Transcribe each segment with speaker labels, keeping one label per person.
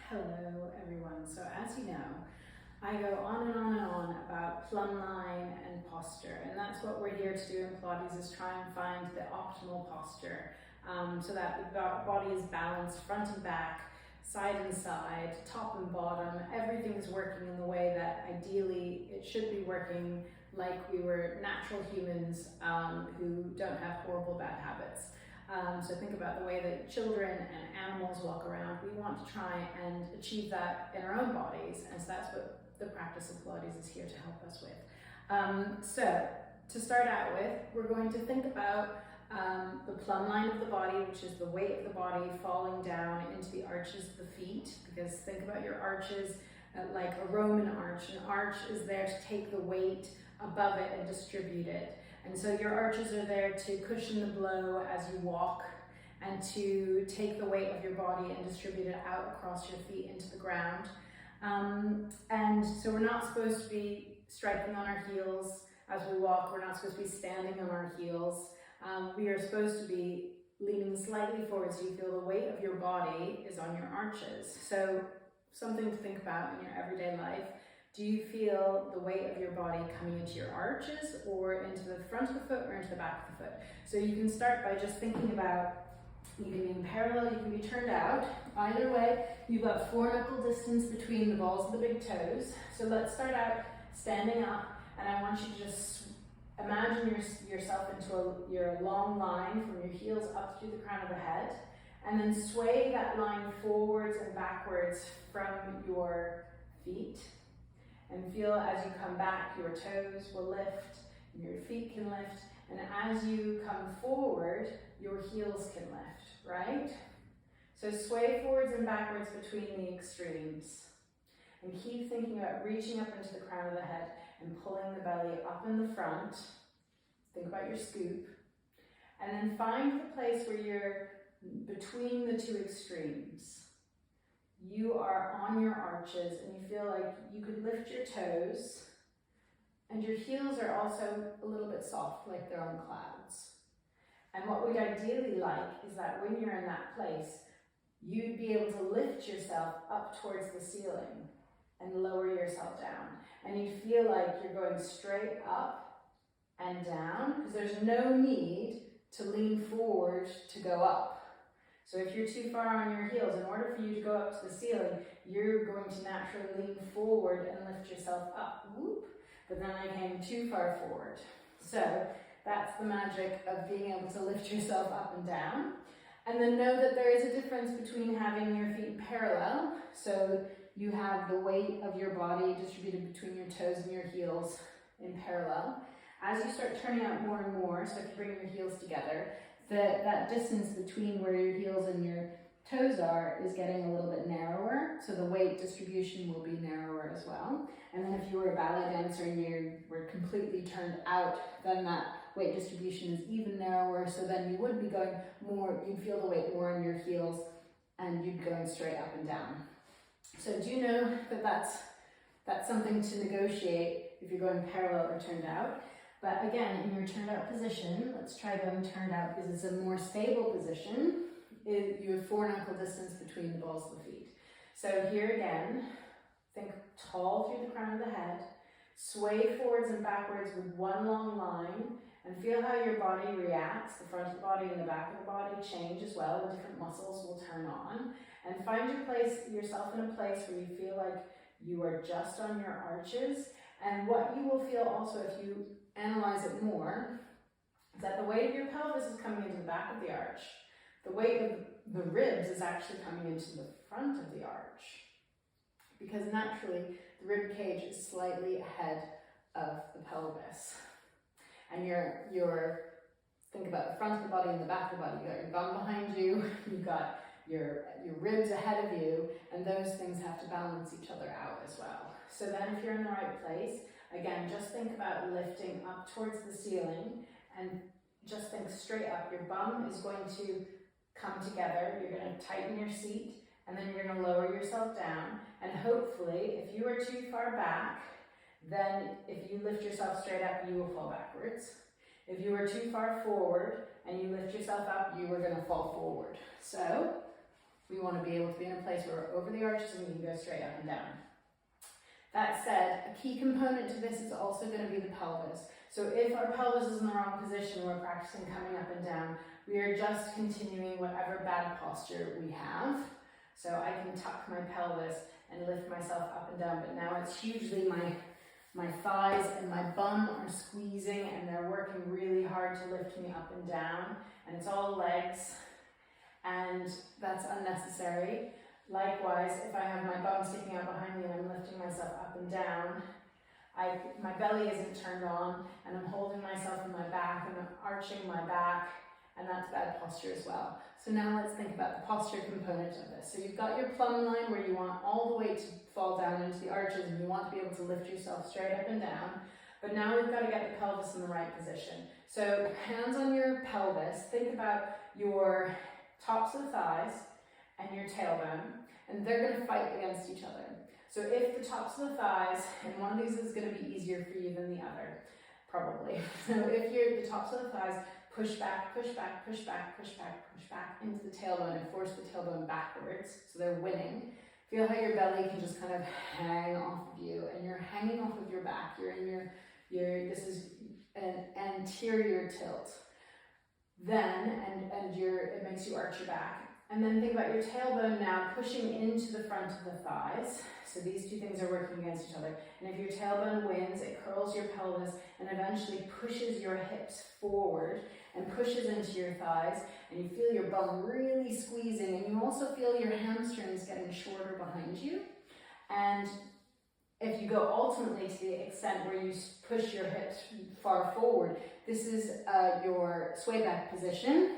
Speaker 1: Hello everyone. So as you know, I go on and on and on about plumb line and posture, and that's what we're here to do in Pilates, is try and find the optimal posture so that the body is balanced front and back, side and side, top and bottom. Everything's working in the way that ideally it should be working, like we were natural humans who don't have horrible bad habits. So think about the way that children and animals walk around. We want to try and achieve that in our own bodies, and so that's what the practice of Pilates is here to help us with. So to start out with, we're going to think about the plumb line of the body, which is the weight of the body falling down into the arches of the feet, because think about your arches like a Roman arch. An arch is there to take the weight above it and distribute it. And so your arches are there to cushion the blow as you walk and to take the weight of your body and distribute it out across your feet into the ground. And so we're not supposed to be striking on our heels as we walk. We're not supposed to be standing on our heels. We are supposed to be leaning slightly forward so you feel the weight of your body is on your arches. So something to think about in your everyday life. Do you feel the weight of your body coming into your arches or into the front of the foot or into the back of the foot? So you can start by just thinking about, you can be in parallel, you can be turned out. Either way, you've got 4 knuckle distance between the balls of the big toes. So let's start out standing up, and I want you to just imagine yourself into your long line from your heels up through the crown of the head, and then sway that line forwards and backwards from your feet. And feel as you come back, your toes will lift, and your feet can lift, and as you come forward, your heels can lift, right? So sway forwards and backwards between the extremes. And keep thinking about reaching up into the crown of the head and pulling the belly up in the front. Think about your scoop. And then find the place where you're between the 2 extremes. You are on your arches and you feel like you could lift your toes, and your heels are also a little bit soft, like they're on clouds. And what we'd ideally like is that when you're in that place, you'd be able to lift yourself up towards the ceiling and lower yourself down. And you feel like you're going straight up and down, because there's no need to lean forward to go up. So if you're too far on your heels, in order for you to go up to the ceiling, you're going to naturally lean forward and lift yourself up. Whoop. But then I came too far forward. So that's the magic of being able to lift yourself up and down. And then know that there is a difference between having your feet parallel. So you have the weight of your body distributed between your toes and your heels in parallel. As you start turning out more and more, so if you bring your heels together, that distance between where your heels and your toes are is getting a little bit narrower, so the weight distribution will be narrower as well. And then if you were a ballet dancer and you were completely turned out, then that weight distribution is even narrower, so then you would be going more, you'd feel the weight more on your heels and you'd be going straight up and down. So do you know that that's something to negotiate if you're going parallel or turned out? But again, in your turned out position, let's try going turned out because it's a more stable position. You have 4 knuckle distance between the balls of the feet. So here again, think tall through the crown of the head, sway forwards and backwards with 1 long line, and feel how your body reacts. The front of the body and the back of the body change as well, and different muscles will turn on. And find yourself in a place where you feel like you are just on your arches. And what you will feel also if you analyze it more, is that the weight of your pelvis is coming into the back of the arch. The weight of the ribs is actually coming into the front of the arch, because naturally the rib cage is slightly ahead of the pelvis. And think about the front of the body and the back of the body. You got your bum behind you, you've got your ribs ahead of you, and those things have to balance each other out as well. So then if you're in the right place, again, just think about lifting up towards the ceiling and just think straight up. Your bum is going to come together. You're going to tighten your seat, and then you're going to lower yourself down. And hopefully, if you are too far back, then if you lift yourself straight up, you will fall backwards. If you are too far forward and you lift yourself up, you are going to fall forward. So We want to be able to be in a place where we're over the arches and we can go straight up and down. That said, a key component to this is also going to be the pelvis. So if our pelvis is in the wrong position, we're practicing coming up and down, we are just continuing whatever bad posture we have. So I can tuck my pelvis and lift myself up and down, but now it's hugely my thighs and my bum are squeezing and they're working really hard to lift me up and down, and it's all legs, and that's unnecessary. Likewise, if I have my bum sticking out behind me and I'm lifting myself up and down, my belly isn't turned on and I'm holding myself in my back and I'm arching my back, and that's bad posture as well. So now let's think about the posture component of this. So you've got your plumb line where you want all the weight to fall down into the arches and you want to be able to lift yourself straight up and down. But now we've got to get the pelvis in the right position. So hands on your pelvis, think about your tops of the thighs and your tailbone, and they're going to fight against each other. So if the tops of the thighs, and one of these is going to be easier for you than the other, probably. So if the tops of the thighs push back, push back, push back, push back, push back into the tailbone and force the tailbone backwards, so they're winning. Feel how your belly can just kind of hang off of you, and you're hanging off of your back. You're in this is an anterior tilt. Then, it makes you arch your back. And then think about your tailbone now pushing into the front of the thighs. So these two things are working against each other. And if your tailbone wins, it curls your pelvis and eventually pushes your hips forward and pushes into your thighs. And you feel your bum really squeezing. And you also feel your hamstrings getting shorter behind you. And if you go ultimately to the extent where you push your hips far forward, this is your sway back position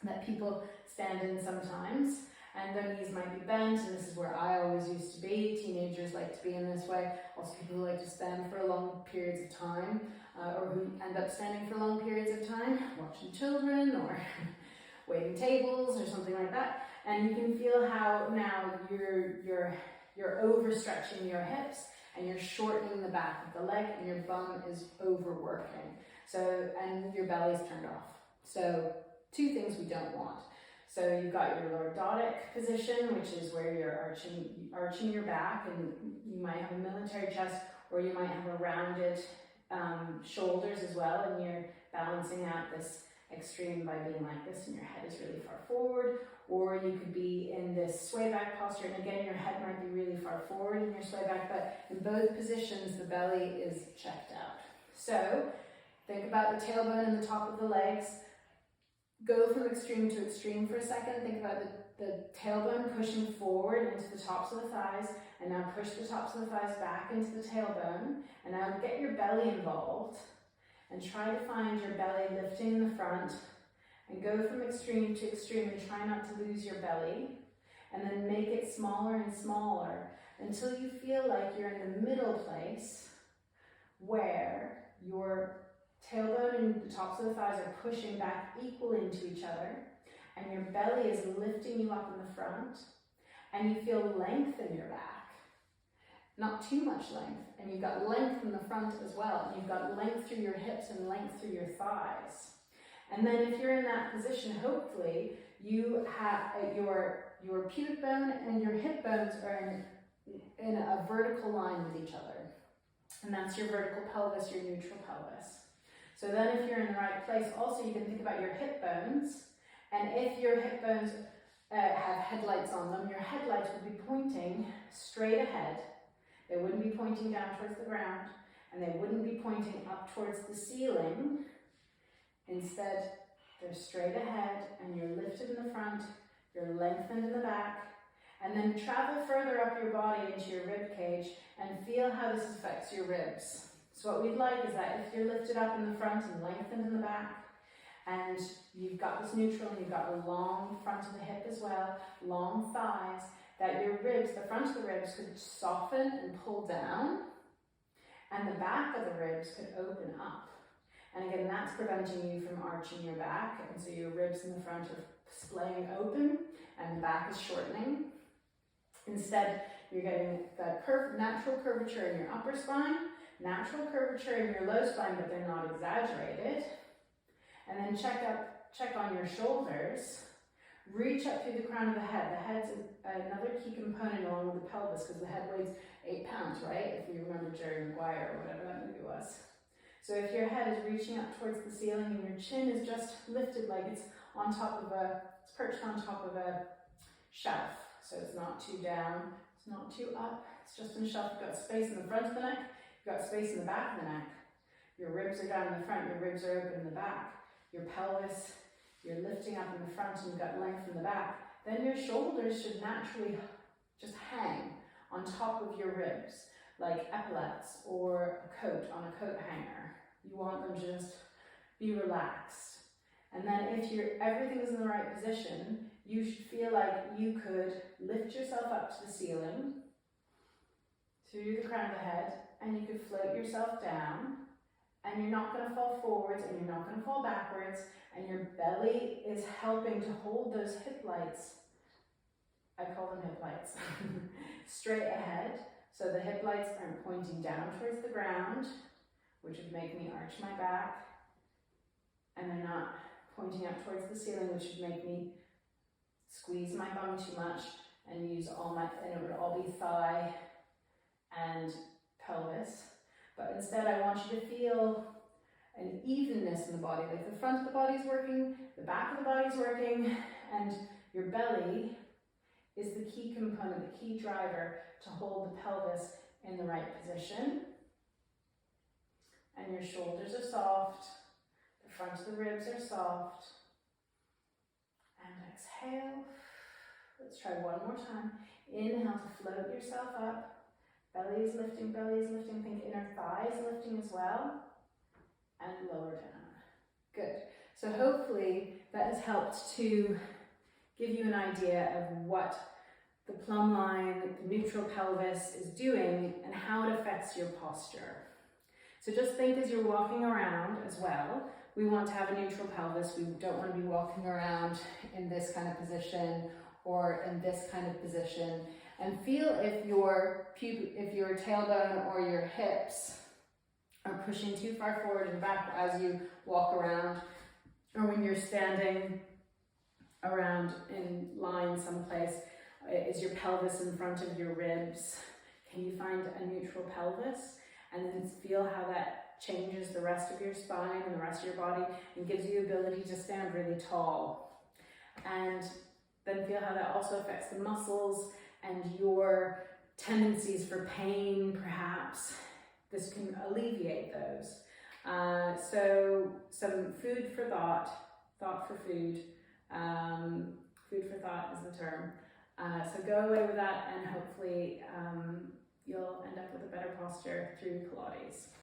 Speaker 1: that people stand in sometimes, and their knees might be bent, and this is where I always used to be. Teenagers like to be in this way. Also people who like to stand for long periods of time, or who end up standing for long periods of time, watching children or waiting tables or something like that. And you can feel how now you're overstretching your hips and you're shortening the back of the leg, and your bum is overworking. So, and your belly's turned off. So two things we don't want. So you've got your lordotic position, which is where you're arching your back, and you might have a military chest, or you might have a rounded shoulders as well, and you're balancing out this extreme by being like this, and your head is really far forward. Or you could be in this sway back posture, and again, your head might be really far forward in your sway back, but in both positions, the belly is checked out. So think about the tailbone and the top of the legs. Go from extreme to extreme for a second. Think about the tailbone pushing forward into the tops of the thighs, and now push the tops of the thighs back into the tailbone, and now get your belly involved, and try to find your belly lifting in the front, and go from extreme to extreme, and try not to lose your belly, and then make it smaller and smaller until you feel like you're in the middle place where your tailbone and the tops of the thighs are pushing back equal into each other, and your belly is lifting you up in the front, and you feel length in your back. Not too much length, and you've got length in the front as well, and you've got length through your hips and length through your thighs. And then if you're in that position, hopefully you have your pubic bone and your hip bones are in a vertical line with each other, and that's your vertical pelvis, your neutral pelvis. So then if you're in the right place, also you can think about your hip bones, and if your hip bones have headlights on them, your headlights would be pointing straight ahead. They wouldn't be pointing down towards the ground, and they wouldn't be pointing up towards the ceiling. Instead, they're straight ahead, and you're lifted in the front, you're lengthened in the back, and then travel further up your body into your rib cage and feel how this affects your ribs. So what we'd like is that if you're lifted up in the front and lengthened in the back, and you've got this neutral and you've got a long front of the hip as well, long thighs, that your ribs, the front of the ribs could soften and pull down, and the back of the ribs could open up. And again, that's preventing you from arching your back, and so your ribs in the front are splaying open and the back is shortening. Instead, you're getting that natural curvature in your upper spine, natural curvature in your low spine, but they're not exaggerated. And then check on your shoulders, Reach up through the crown of the head. The head's another key component along with the pelvis, because the head weighs 8 pounds, right? If you remember Jerry Maguire or whatever that movie was. So if your head is reaching up towards the ceiling and your chin is just lifted like it's on top of it's perched on top of a shelf. So it's not too down, it's not too up, it's just on a shelf. You've got space in the front of the neck, you've got space in the back of the neck. Your ribs are down in the front, your ribs are open in the back. Your pelvis, you're lifting up in the front and you've got length in the back. Then your shoulders should naturally just hang on top of your ribs, like epaulets or a coat on a coat hanger. You want them to just be relaxed. And then if everything is in the right position, you should feel like you could lift yourself up to the ceiling, through the crown of the head, and you could float yourself down, and you're not going to fall forwards and you're not going to fall backwards, and your belly is helping to hold those hip lights, I call them hip lights, straight ahead. So the hip lights aren't pointing down towards the ground, which would make me arch my back, and they're not pointing up towards the ceiling, which would make me squeeze my bum too much and use and it would all be thigh and pelvis. But instead I want you to feel an evenness in the body, like the front of the body's working, the back of the body's working, and your belly is the key component, the key driver to hold the pelvis in the right position. And your shoulders are soft, the front of the ribs are soft. And exhale. Let's try one more time. Inhale to float yourself up. Belly is lifting, think inner thighs lifting as well. And lower down. Good. So hopefully that has helped to give you an idea of what the plumb line, the neutral pelvis is doing and how it affects your posture. So just think as you're walking around as well, we want to have a neutral pelvis. We don't want to be walking around in this kind of position or in this kind of position. And feel if your tailbone or your hips are pushing too far forward and back as you walk around, or when you're standing around in line someplace. Is your pelvis in front of your ribs? Can you find a neutral pelvis? And then feel how that changes the rest of your spine and the rest of your body and gives you the ability to stand really tall. And then feel how that also affects the muscles and your tendencies for pain, perhaps. This can alleviate those. So some food for thought for food. Food for thought is the term. So go away with that, and hopefully you'll end up with a better posture through Pilates.